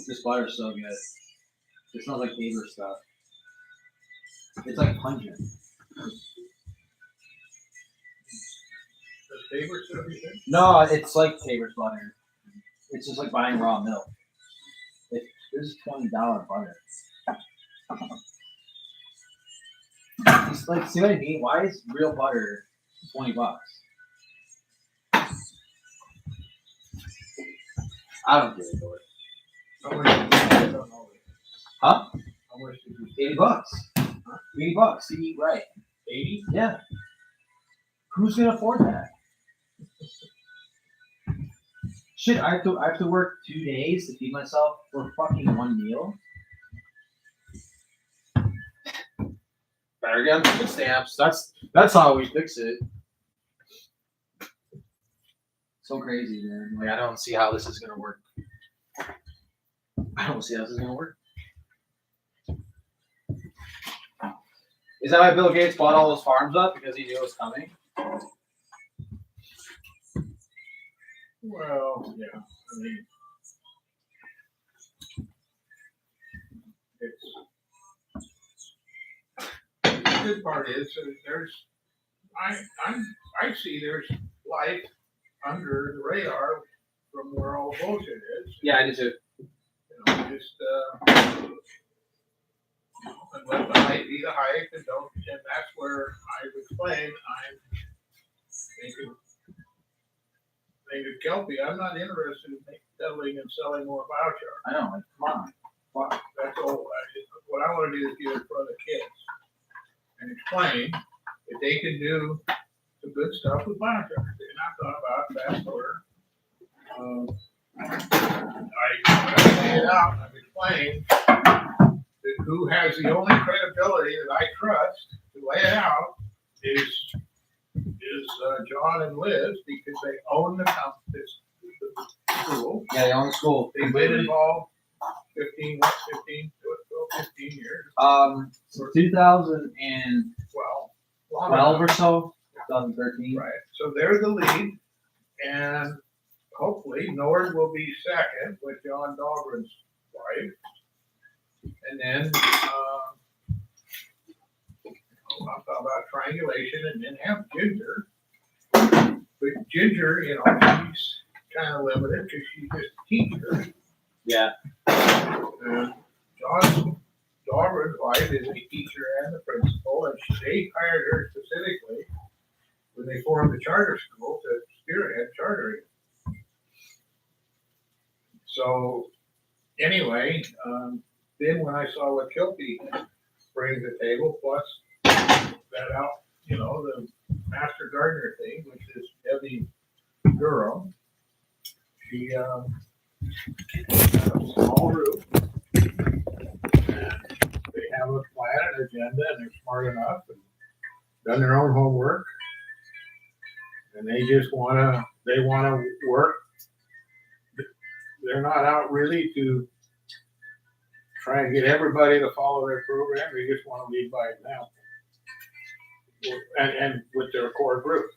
This butter's so good. It smells like Tabor stuff. It's like pungent. No, it's like Tabor's butter. It's just like buying raw milk. This is $20 butter. It's like, see what I mean? Why is real butter $20? I don't get it, boy. Huh? $80. $80 to eat right. 80? Yeah. Who's gonna afford that? Shit, I have to work 2 days to feed myself for fucking one meal. Better get on food stamps. That's how we fix it. So crazy, man. Like I don't see how this is gonna work. I don't see how this is gonna work. Is that why Bill Gates bought all those farms up? Because he knew it was coming? Well, yeah, I mean, the good part is that I see there's life under the radar from where all the bullshit is. Yeah, I do too. And let the hype be the hype, and that's where I've explained I'm thinking Kelpie. I'm not interested in selling and selling more voucher. I know, like, come on. That's all. What I want to do is get it for the kids and explain that they can do some good stuff with voucher. And I thought about fast order. I laid it out. I've explained that who has the only credibility that I trust to lay it out is John and Liz, because they own the school. Yeah, they own the school. They've been involved 15 years. So 2012 Well, long enough. or so, 2013. Right, so they're the lead, and hopefully Nord will be second with John Dahlgren's wife. And then, I'll talk about triangulation and then have Ginger. But Ginger, you know, she's kind of limited because she's just a teacher. Yeah. John Dahlgren's wife is a teacher and the principal, and they hired her specifically when they formed the charter school to spearhead chartering. So anyway, then when I saw what Kilpie brings to the table, plus that out, you know, the master gardener thing, which is Debbie Durham, she had a small roof, and they have a plan and agenda, and they're smart enough and done their own homework, and they wanna work. They're not out really to try and get everybody to follow their program. They just want to lead by example, and with their core group.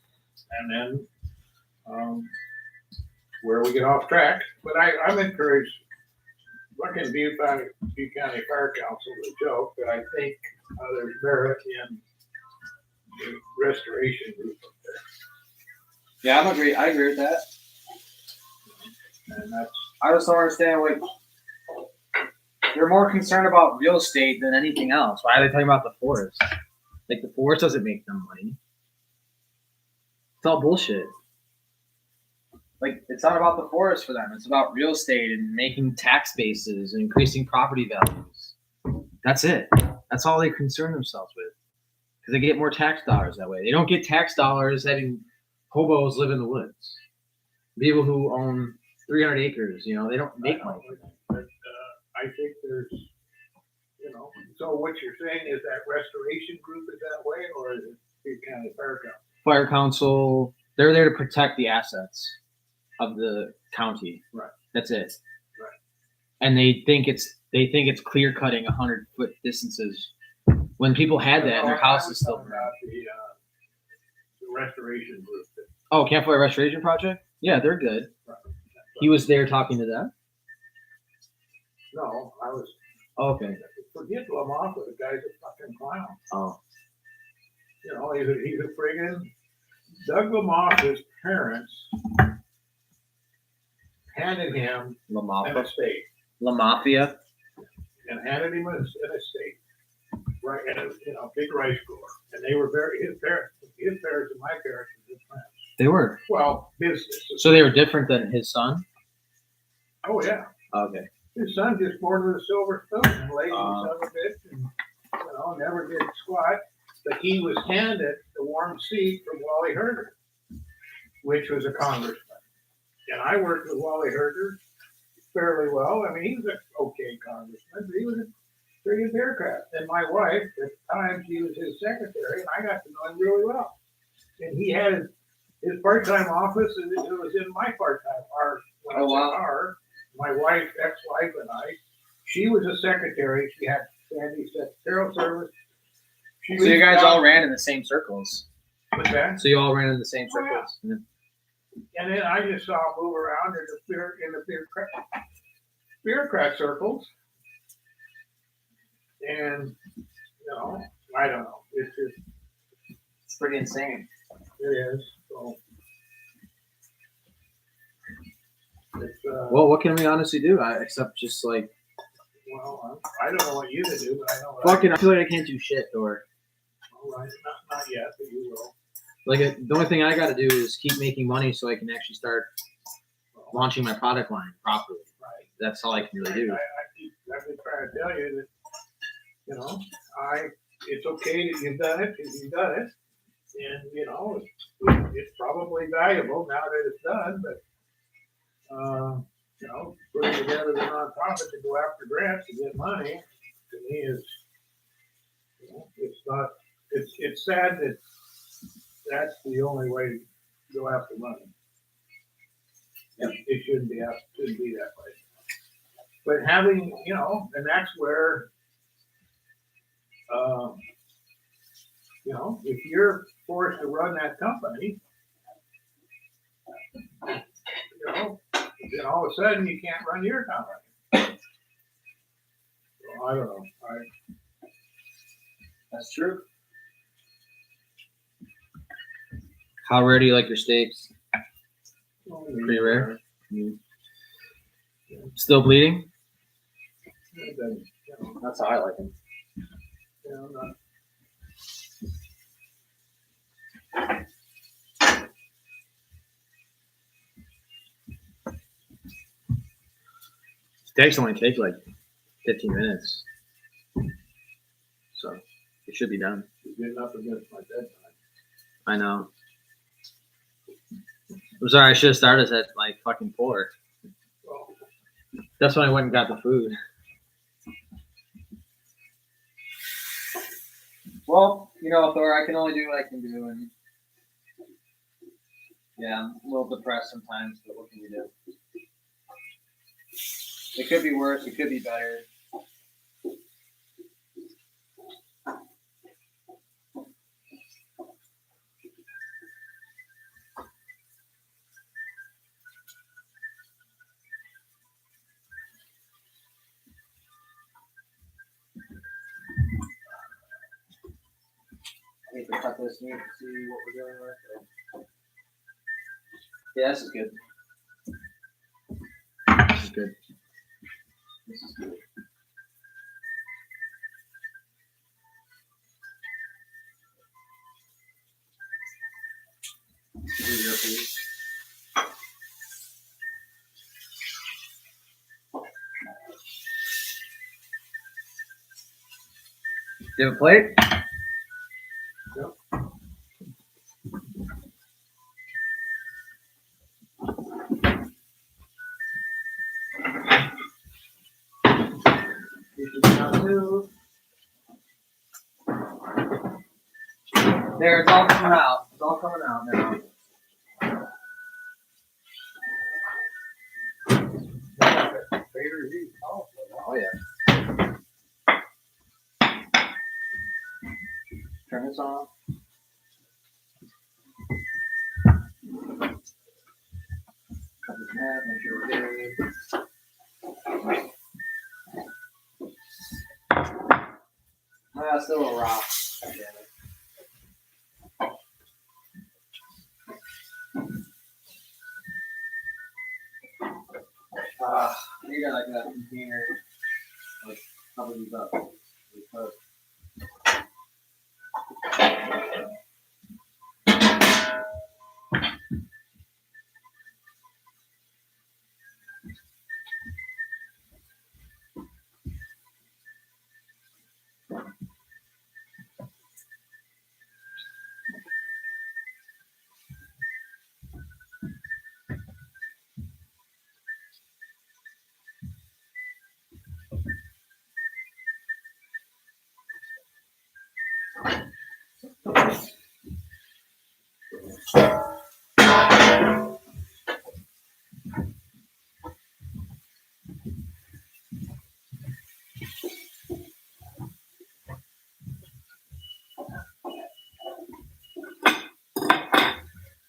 And then where we get off track, but I'm encouraged. Looking at Butte County Fire Council is a joke, but I think there's merit in the restoration group up there, Yeah, I agree with that. and that's. I just don't understand, like, they're more concerned about real estate than anything else. Why are they talking about the forest? Like, the forest doesn't make them money. It's all bullshit. Like, it's not about the forest for them. It's about real estate and making tax bases and increasing property values. That's it. That's all they concern themselves with. Because they get more tax dollars that way. They don't get tax dollars having hobos live in the woods. People who own 300 acres, you know, they don't make money from that. But I think there's, you know, so what you're saying is that restoration group is that way, or is it Butte County Fire Council? Fire council, they're there to protect the assets of the county. Right. That's it. Right. And they think it's clear cutting 100-foot distances. When people had that and their house is still. About the restoration group. Oh, Campfire Restoration Project? Yeah, they're good. Right. He was there talking to them? No, I was. Oh, okay. Forget Lamont, the guy's a fucking clown. Oh. You know, he's a friggin' Doug Lamont's parents handed him La an Mafia. estate, La Mafia. and handed him an estate, right, and a, you know, big rice grower, and they were his parents and my parents were good friends. They were. Well, business. So they were different than his son? Oh yeah, Okay. his son just born with a silver spoon, and lazy son of a bitch, and you know, never did squat. But he was handed the warm seat from Wally Herder, which was a congressman. And I worked with Wally Herder fairly well. I mean, he was an okay congressman, but he was a friggin' bureaucrat. And my wife, at the time, she was his secretary, and I got to know him really well. And he had his part-time office, and it was in my part-time. My wife, ex-wife, and I. She was a secretary. She had Sandy's secretarial service. So you guys all ran in the same circles. What's that? So you all ran in the same Oh, yeah. circles. Yeah. And then I just saw him move around in the bureaucrat circles. And, you know, I don't know. It's just, It's pretty insane. it is. So, it's, Well, what can we honestly do? Except just like well, I don't know what you to do, but I know what fucking. I feel like I can't do shit. Or all right, not yet, but you will. like the only thing I got to do is keep making money so I can actually start launching my product line properly. Right. That's all I can really do. I've been trying to tell you that, you know, it's okay that you've done it because you've done it. And, you know, it's probably valuable now that it's done, but, you know, putting together the nonprofit to go after grants to get money to me is, it's not, it's sad that that's the only way you'll have to run it. It shouldn't be that way. But having, and that's where, if you're forced to run that company, then all of a sudden you can't run your company. So I don't know. That's true. How rare do you like your steaks? Pretty rare. Still bleeding? That's how I like them. Steaks only take like 15 minutes. So it should be done. You're getting up against my bedtime. I know. I'm sorry, I should have started at like fucking 4. That's when I went and got the food. Well, Thor, I can only do what I can do, and yeah, I'm a little depressed sometimes, but what can you do? It could be worse, it could be better. I need to cut this meat to see what we're dealing with. Yeah, this is good. This is good. This is good. Here's your piece. Do you have a plate? Yep. There, it's all coming out. It's all coming out now. Oh yeah. Turn this on. Cut this in half, make sure we're good. Still a little raw. God damn it. You got like a container, like cover these up.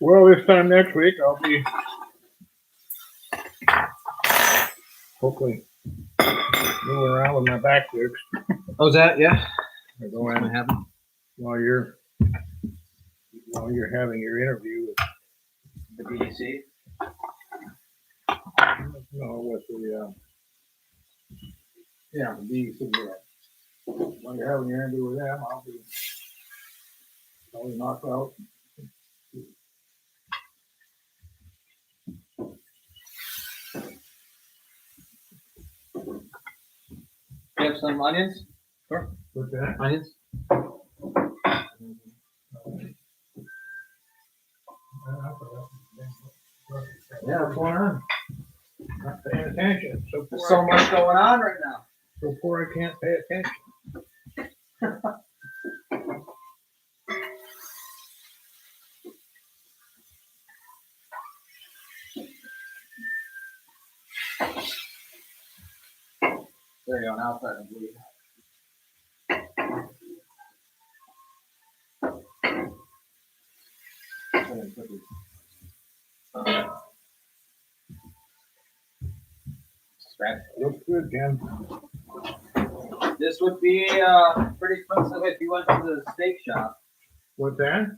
Well, this time next week, I'll be hopefully moving around with my back fixed. Oh, is that? Yeah. I go in happen. while you're having your interview with The BBC. with the Yeah. the BBC. When you're having your interview with them, I'll be knocked out. You have some onions? Sure. With that, Onions? yeah, what's going on? Not paying attention. So There's so much going on right now. So poor I can't pay attention. There you go. Now it's starting to bleed. Looks good, Ken. This would be pretty expensive if you went to the steak shop. What's that?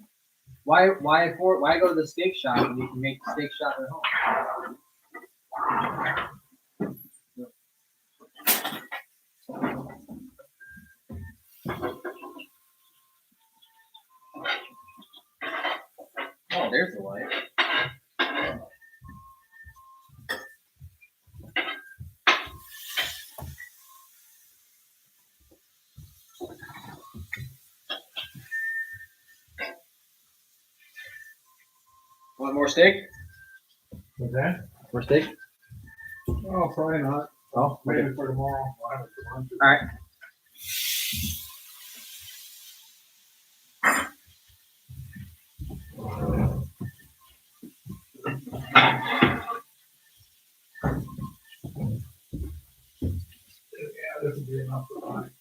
Why go to the steak shop when you can make the steak shop at home? Oh, there's the light. Want more steak? What's that? More steak? Oh, probably not. Oh, Maybe for tomorrow. I'll have it for lunch. All right. Yeah, this will be enough for lunch.